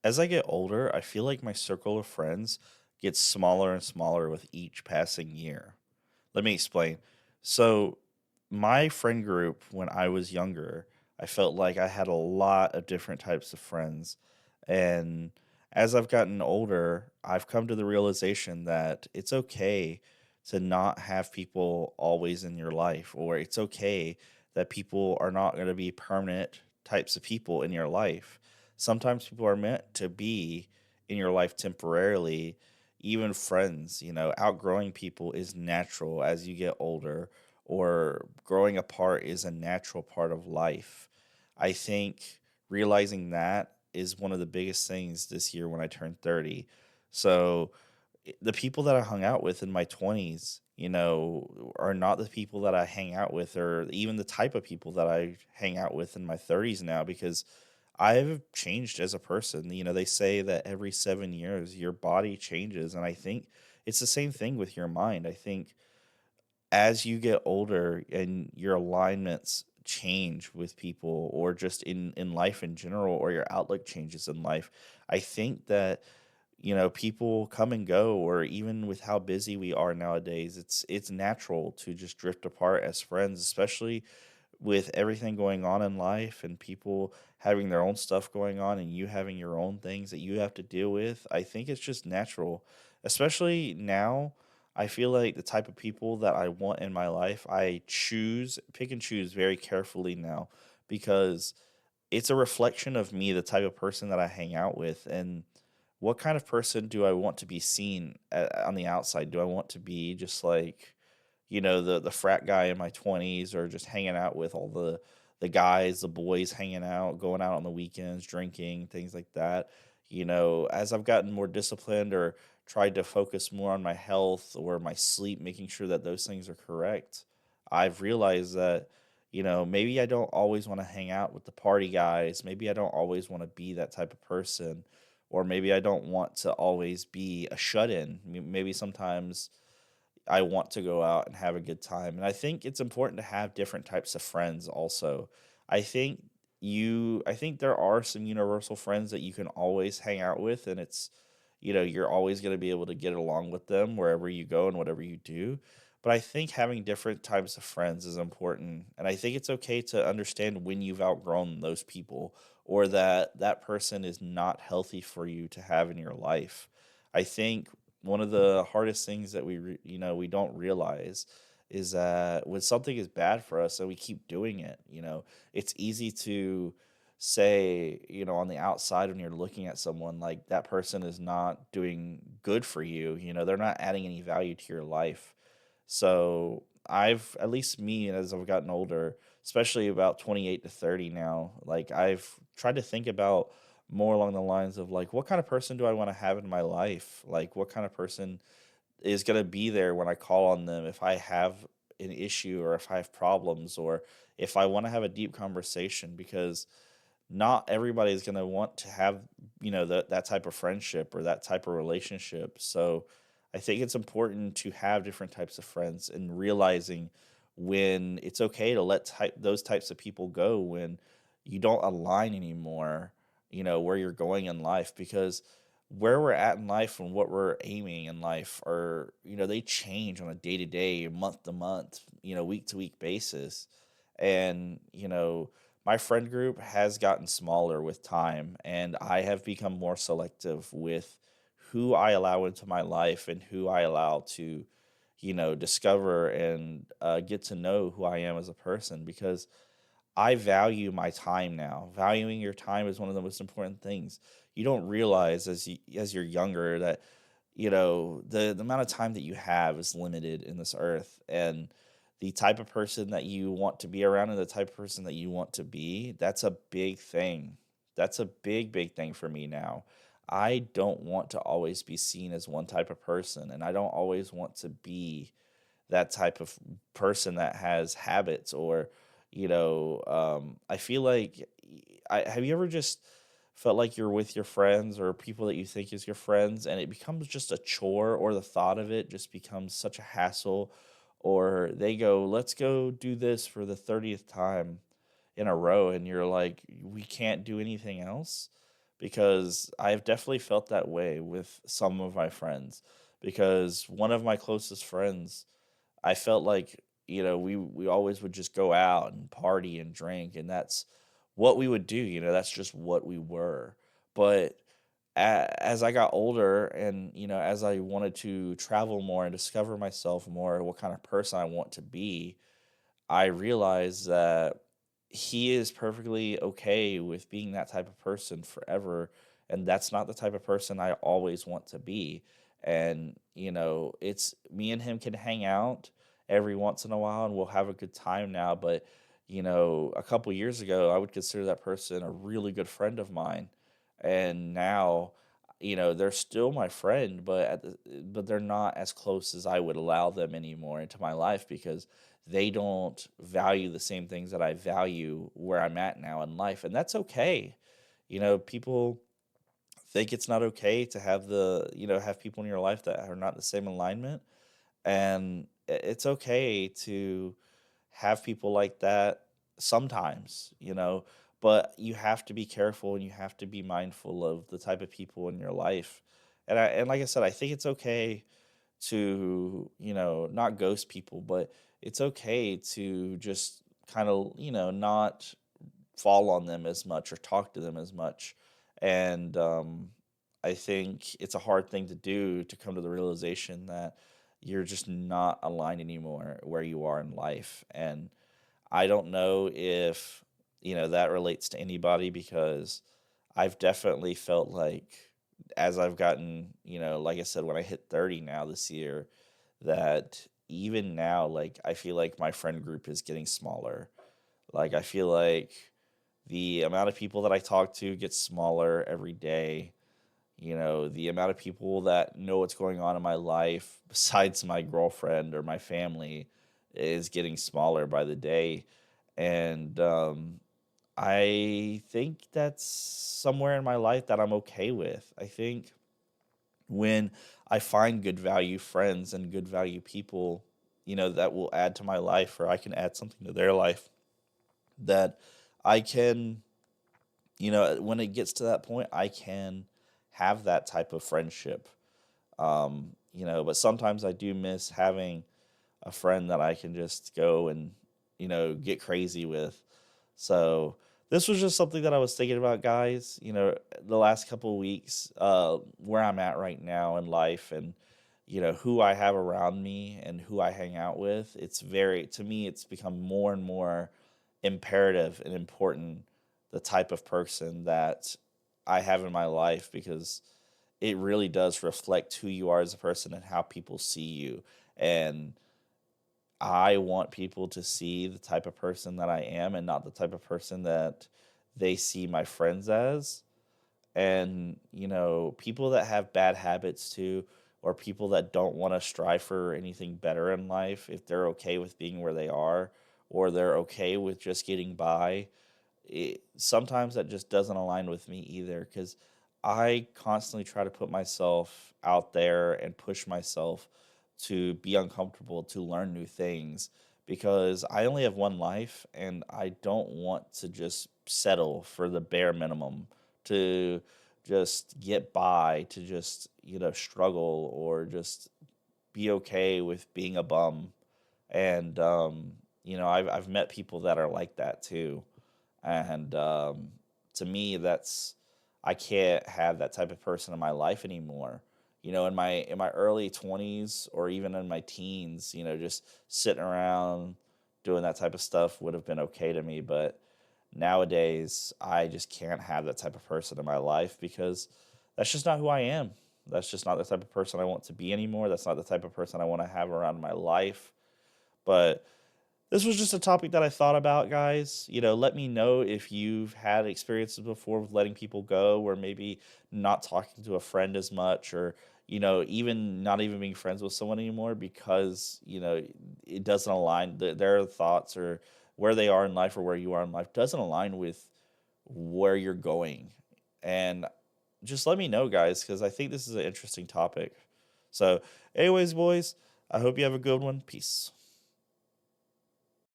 As I get older, I feel like my circle of friends gets smaller and smaller with each passing year. Let me explain. So, my friend group when I was younger, I felt like I had a lot of different types of friends. And as I've gotten older, I've come to the realization that it's okay to not have people always in your life, or it's okay that people are not going to be permanent types of people in your life. Sometimes people are meant to be in your life temporarily, even friends, outgrowing people is natural as you get older, or growing apart is a natural part of life. I think realizing that is one of the biggest things this year when I turned 30. So, the people that I hung out with in my 20s, are not the people that I hang out with, or even the type of people that I hang out with in my 30s now, because I've changed as a person. They say that every 7 years your body changes. And I think it's the same thing with your mind. I think as you get older and your alignments change with people, or just in life in general, or your outlook changes in life, I think that people come and go, or even with how busy we are nowadays, it's natural to just drift apart as friends, especially with everything going on in life and people having their own stuff going on and you having your own things that you have to deal with. I think it's just natural, especially now. I feel like the type of people that I want in my life, I pick and choose very carefully now, because it's a reflection of me, the type of person that I hang out with, and what kind of person do I want to be seen on the outside? Do I want to be just like, the frat guy in my 20s, or just hanging out with all the guys, the boys hanging out, going out on the weekends, drinking, things like that. As I've gotten more disciplined, or tried to focus more on my health or my sleep, making sure that those things are correct, I've realized that maybe I don't always want to hang out with the party guys. Maybe I don't always want to be that type of person, or maybe I don't want to always be a shut in. Maybe sometimes I want to go out and have a good time. And I think it's important to have different types of friends also. I think I think there are some universal friends that you can always hang out with, and you're always going to be able to get along with them wherever you go and whatever you do. But I think having different types of friends is important. And I think it's okay to understand when you've outgrown those people, or that that person is not healthy for you to have in your life. I think one of the hardest things that we don't realize is that when something is bad for us and we keep doing it, it's easy to say, on the outside, when you're looking at someone, like that person is not doing good for you, they're not adding any value to your life. So at least me, as I've gotten older, especially about 28 to 30 now, like I've tried to think about more along the lines of, like, what kind of person do I want to have in my life? Like, what kind of person is going to be there when I call on them if I have an issue, or if I have problems, or if I want to have a deep conversation, because not everybody is going to want to have, that type of friendship or that type of relationship. So I think it's important to have different types of friends, and realizing when it's okay to let those types of people go when you don't align anymore, where you're going in life, because where we're at in life and what we're aiming in life are, they change on a day to day, month to month, week to week basis. And, my friend group has gotten smaller with time, and I have become more selective with who I allow into my life, and who I allow to, discover and get to know who I am as a person, because I value my time now. Valuing your time is one of the most important things. You don't realize as you're younger that the amount of time that you have is limited in this earth, and the type of person that you want to be around and the type of person that you want to be, that's a big thing. That's a big thing for me now. I don't want to always be seen as one type of person, and I don't always want to be that type of person that has habits, or I feel like have you ever just felt like you're with your friends, or people that you think is your friends, and it becomes just a chore, or the thought of it just becomes such a hassle, or they go, let's go do this for the 30th time in a row, and you're like, we can't do anything else? because I've definitely felt that way with some of my friends. Because one of my closest friends, I felt like, we always would just go out and party and drink, and that's what we would do. That's just what we were. But as I got older, and as I wanted to travel more and discover myself more, what kind of person I want to be, I realized that he is perfectly okay with being that type of person forever. And that's not the type of person I always want to be. And, it's me and him can hang out every once in a while and we'll have a good time now. But, a couple years ago, I would consider that person a really good friend of mine. And now, they're still my friend, but they're not as close as I would allow them anymore into my life, because they don't value the same things that I value where I'm at now in life. And that's okay. People think it's not okay to have people in your life that are not the same alignment. And it's okay to have people like that sometimes, but you have to be careful and you have to be mindful of the type of people in your life. And like I said, I think it's okay to, not ghost people, but it's okay to just kind of, not fall on them as much or talk to them as much. And I think it's a hard thing to do, to come to the realization that you're just not aligned anymore where you are in life. And I don't know if, that relates to anybody, because I've definitely felt like, as I've gotten, like I said, when I hit 30 now this year, that even now, like, I feel like my friend group is getting smaller. Like, I feel like the amount of people that I talk to gets smaller every day. The amount of people that know what's going on in my life, besides my girlfriend or my family, is getting smaller by the day. And I think that's somewhere in my life that I'm okay with. I think when I find good value friends and good value people, that will add to my life, or I can add something to their life, that I can, when it gets to that point, I can have that type of friendship. But sometimes I do miss having a friend that I can just go and, get crazy with. So this was just something that I was thinking about, guys, the last couple of weeks, where I'm at right now in life, and, who I have around me and who I hang out with. To me, it's become more and more imperative and important, the type of person that I have in my life, because it really does reflect who you are as a person and how people see you. And I want people to see the type of person that I am, and not the type of person that they see my friends as. And, people that have bad habits too, or people that don't want to strive for anything better in life, if they're okay with being where they are, or they're okay with just getting by, sometimes that just doesn't align with me either, because I constantly try to put myself out there and push myself to be uncomfortable, to learn new things, because I only have one life and I don't want to just settle for the bare minimum, to just get by, to just, struggle, or just be okay with being a bum. And, I've met people that are like that too. And to me, I can't have that type of person in my life anymore. In my early 20s, or even in my teens, just sitting around doing that type of stuff would have been okay to me. But nowadays, I just can't have that type of person in my life, because that's just not who I am. That's just not the type of person I want to be anymore. That's not the type of person I want to have around my life. But this was just a topic that I thought about, guys. Let me know if you've had experiences before with letting people go, or maybe not talking to a friend as much, or, even not even being friends with someone anymore, because, it doesnn't align. Their thoughts, or where they are in life, or where you are in life, doesn't align with where you're going. And just let me know, guys, because I think this is an interesting topic. So, anyways, boys, I hope you have a good one. Peace.